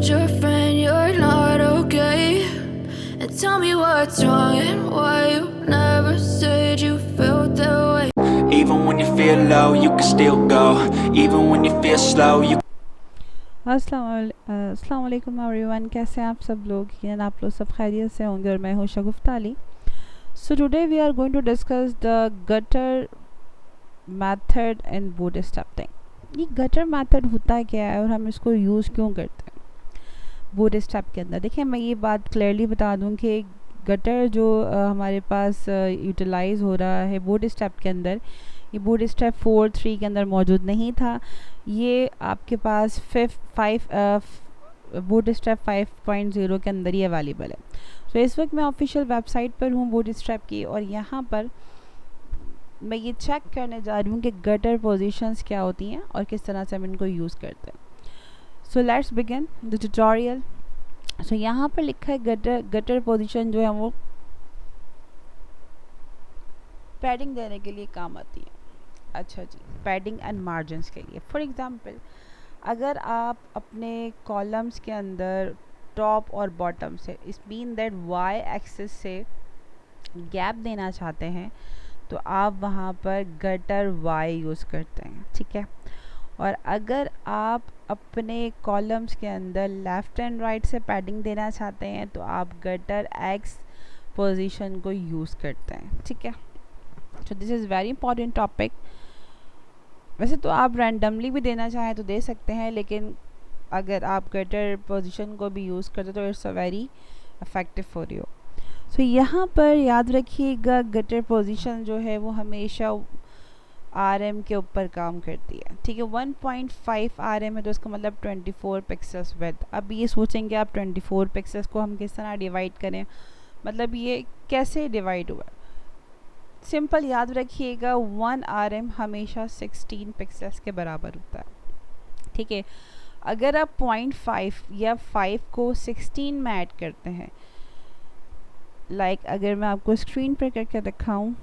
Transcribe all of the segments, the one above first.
told your friend you're not okay, and tell me what's wrong and why you never said you felt that way. Even when you feel low, you can still go. Even when you feel slow, you अस्सलाम वालेकुम everyone, कैसे हैं आप सब लोग? यकीनन आप लोग सब खैरियत से होंगे और मैं हूं Shagufta Ali. So today we are going to discuss the gutter method in bootstrapping. ये गटर मेथड होता क्या है और हम इसको यूज़ क्यों करते हैं बूटस्ट्रैप के अंदर? देखिए, मैं ये बात क्लियरली बता दूं कि गटर जो हमारे पास यूटिलाइज़ हो रहा है बूटस्ट्रैप के अंदर, ये बूटस्ट्रैप 4.3 के अंदर मौजूद नहीं था। ये आपके पास बूटस्ट्रैप 5.0 के अंदर ही अवेलेबल है। तो इस वक्त मैं ऑफिशियल वेबसाइट पर हूँ बूटस्ट्रैप की, और यहाँ पर मैं ये चेक करने जा रही हूँ कि गटर पोजीशंस क्या होती हैं और किस तरह से हम इनको यूज़ करते हैं। So let's begin the tutorial. So यहाँ पर लिखा है गटर पोजीशन जो है वो पैडिंग देने के लिए काम आती है। अच्छा जी, पैडिंग एंड मार्जिन्स के लिए। फॉर एग्ज़ाम्पल, अगर आप अपने कॉलम्स के अंदर टॉप और बॉटम से, इस मीन दैट वाई एक्सिस से गैप देना चाहते हैं, तो आप वहाँ पर गटर वाई यूज़ करते हैं, ठीक है। और अगर आप अपने कॉलम्स के अंदर लेफ़्ट एंड राइट से पैडिंग देना चाहते हैं, तो आप गटर एक्स पोजीशन को यूज़ करते हैं, ठीक है। So this is very important topic. वैसे तो आप रैंडमली भी देना चाहें तो दे सकते हैं, लेकिन अगर आप गटर पोजीशन को भी यूज़ करते तो it's a very effective for you. So यहाँ पर याद रखिएगा, गटर पोजीशन जो है वो हमेशा RM के ऊपर काम करती है, ठीक है। 1.5 RM है तो इसका मतलब 24 पिक्सल्स विड्थ। अब ये सोचेंगे आप 24 पिक्सल्स को हम किस तरह डिवाइड करें, मतलब ये कैसे डिवाइड हुआ? सिंपल याद रखिएगा, 1 RM हमेशा 16 पिक्सल्स के बराबर होता है, ठीक है। अगर आप 0.5 या 5 को 16 में ऐड करते हैं, लाइक अगर मैं आपको स्क्रीन पर करके दिखाऊं,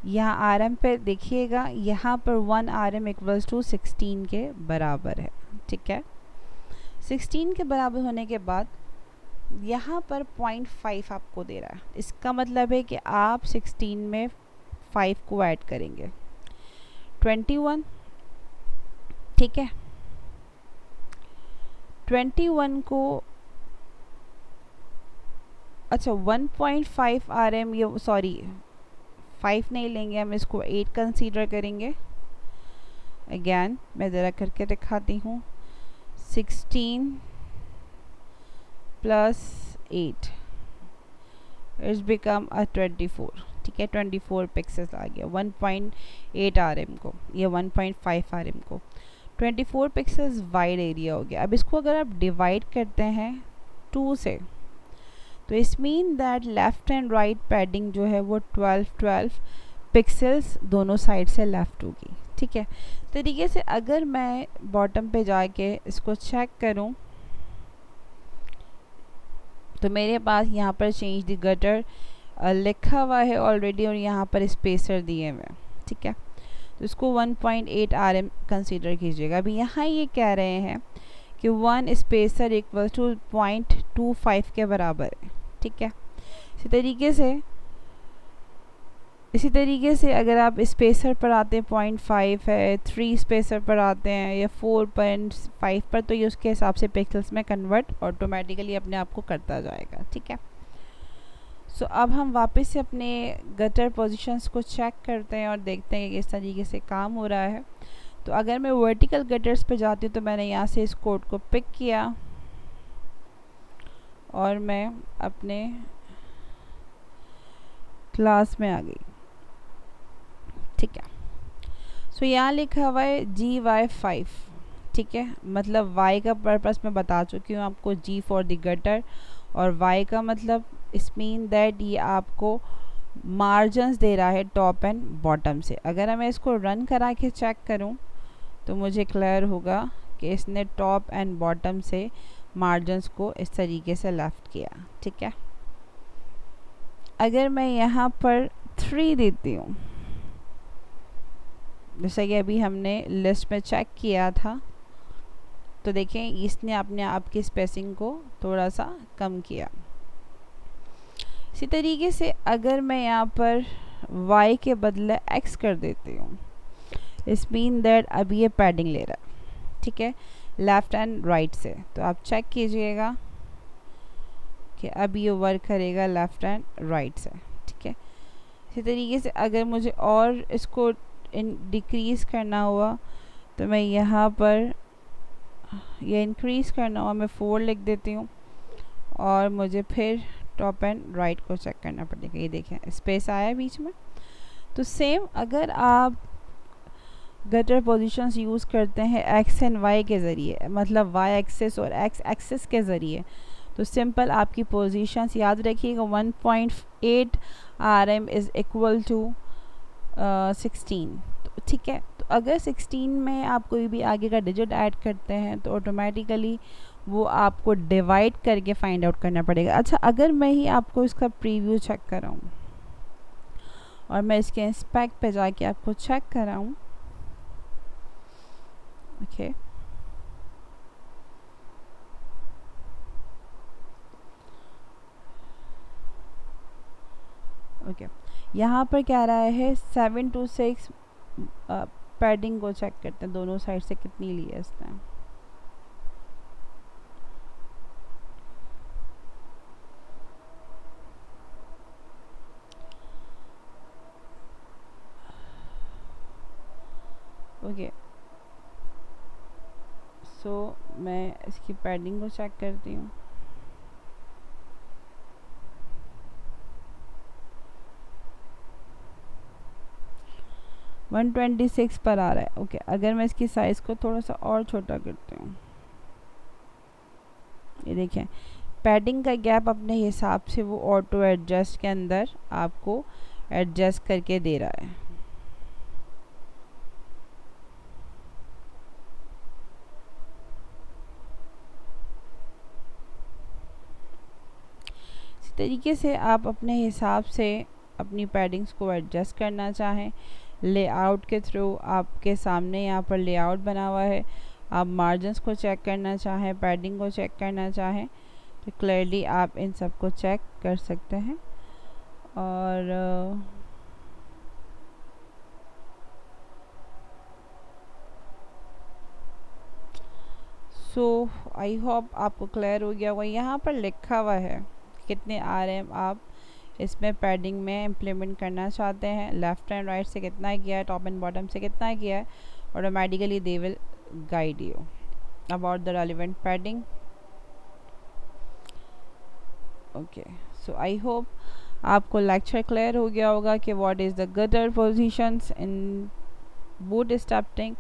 यहाँ RM पे देखिएगा, यहाँ पर 1 RM इक्वल्स टू 16 के बराबर है, ठीक है। 16 के बराबर होने के बाद यहाँ पर 0.5 आपको दे रहा है, इसका मतलब है कि आप 16 में 5 को ऐड करेंगे, 21, ठीक है। 21 को, अच्छा 1.5 RM, ये सॉरी 5 नहीं लेंगे हम, इसको 8 कंसीडर करेंगे। अगेन मैं ज़रा करके दिखाती हूँ, 16 प्लस 8 इट्स बिकम 24, ठीक है। 24 पिक्सल्स आ गया 1.8 RM को, ये 1.5 RM को, 24 पिक्सल्स वाइड एरिया हो गया। अब इसको अगर आप डिवाइड करते हैं 2 से, तो इस mean that left and right padding जो है वो 12 पिक्सल्स दोनों साइड से लेफ़्ट होगी, ठीक है। तरीके से अगर मैं बॉटम पे जाके इसको चेक करूं, तो मेरे पास यहाँ पर चेंज द गटर लिखा हुआ है ऑलरेडी, और यहाँ पर स्पेसर दिए हुए हैं, ठीक है। तो इसको 1.8 RM कंसीडर कीजिएगा। अभी यहाँ ये कह रहे हैं कि 1 स्पेसर इक्वल टू 0.25 के बराबर है, ठीक है। इसी तरीके से अगर आप स्पेसर पर आते हैं 0.5 है, 3 स्पेसर पर आते हैं या 4.5 पर, तो ये उसके हिसाब से पिक्सल्स में कन्वर्ट ऑटोमेटिकली अपने आप को करता जाएगा, ठीक है। सो अब हम वापस से अपने गटर पोजीशंस को चेक करते हैं और देखते हैं कि किस तरीके से काम हो रहा है। तो अगर मैं वर्टिकल गटर्स पे जाती हूँ, तो मैंने यहाँ से इस कोड को पिक किया और मैं अपने क्लास में आ गई, ठीक है। सो यहाँ लिखा हुआ है GY5, ठीक है। मतलब Y का पर्पस मैं बता चुकी हूँ आपको, G फॉर द गटर, और Y का मतलब इस मीन दैट ये आपको मार्जिन्स दे रहा है टॉप एंड बॉटम से। अगर मैं इसको रन करा के चेक करूँ तो मुझे क्लियर होगा कि इसने टॉप एंड बॉटम से मार्जिन्स को इस तरीके से लेफ़्ट किया, ठीक है। अगर मैं यहाँ पर 3 देती हूँ, जैसे कि अभी हमने लिस्ट में चेक किया था, तो देखें इसने अपने आप की स्पेसिंग को थोड़ा सा कम किया। इसी तरीके से अगर मैं यहाँ पर y के बदले x कर देती हूँ, इस मीन दैट अभी ये पैडिंग ले रहा है, ठीक है, लेफ़्ट एंड राइट से। तो आप चेक कीजिएगा कि अब ये वर्क करेगा लेफ़्ट एंड राइट से, ठीक है। इसी तरीके से अगर मुझे और इसको डिक्रीज़ करना हुआ तो मैं यहाँ पर ये इंक्रीज़ करना हुआ मैं 4 लिख देती हूँ, और मुझे फिर टॉप एंड राइट को चेक करना पड़ेगा। ये देखें स्पेस आया बीच में। तो सेम अगर आप गटर पोजीशंस यूज़ करते हैं एक्स एंड वाई के ज़रिए, मतलब वाई एक्सिस और एक्स एक्सिस के ज़रिए, तो सिंपल आपकी पोजीशंस याद रखिएगा 1.8 RM इज़ इक्वल टू 16, ठीक है। तो अगर 16 में आप कोई भी आगे का डिजिट ऐड करते हैं तो ऑटोमेटिकली वो आपको डिवाइड करके फाइंड आउट करना पड़ेगा। अच्छा, अगर मैं ही आपको इसका प्रीव्यू चेक कराऊँ और मैं इसके इंस्पेक्ट पे जाके आपको चेक कराऊँ, ओके, ओके, यहाँ पर क्या रहा है 7 to 6 पैडिंग को चेक करते हैं, दोनों साइड से कितनी ली है इसने। ओके, सो मैं इसकी पैडिंग को चेक करती हूँ। वन 126 पर आ रहा है। ओके, अगर मैं इसकी साइज़ को थोड़ा सा और छोटा करती हूँ, ये देखें पैडिंग का गैप अपने हिसाब से वो ऑटो एडजस्ट के अंदर आपको एडजस्ट करके दे रहा है। इसी तरीके से आप अपने हिसाब से अपनी पैडिंग्स को एडजस्ट करना चाहें, लेआउट के थ्रू आपके सामने यहाँ पर लेआउट बना हुआ है। आप मार्जिन्स को चेक करना चाहें, पैडिंग को चेक करना चाहें, तो क्लियरली आप इन सब को चेक कर सकते हैं। और सो आई होप आपको क्लियर हो गया होगा। यहाँ पर लिखा हुआ है कितने RM आप इसमें पैडिंग में इम्प्लीमेंट करना चाहते हैं, लेफ़्ट एंड राइट से कितना किया है, टॉप एंड बॉटम से कितना किया है। Automatically they will guide you about the relevant padding. Okay, so I hope आपको लेक्चर क्लियर हो गया होगा कि what is the gutter positions in bootstrapping.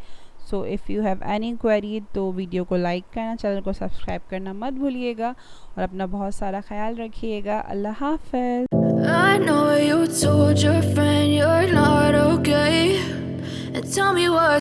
So if you have any query तो वीडियो को लाइक करना, चैनल को subscribe करना मत भूलिएगा, और अपना बहुत सारा ख्याल रखिएगा। अल्लाह हाफ़िज़। I know you told your friend you're not okay, and tell me what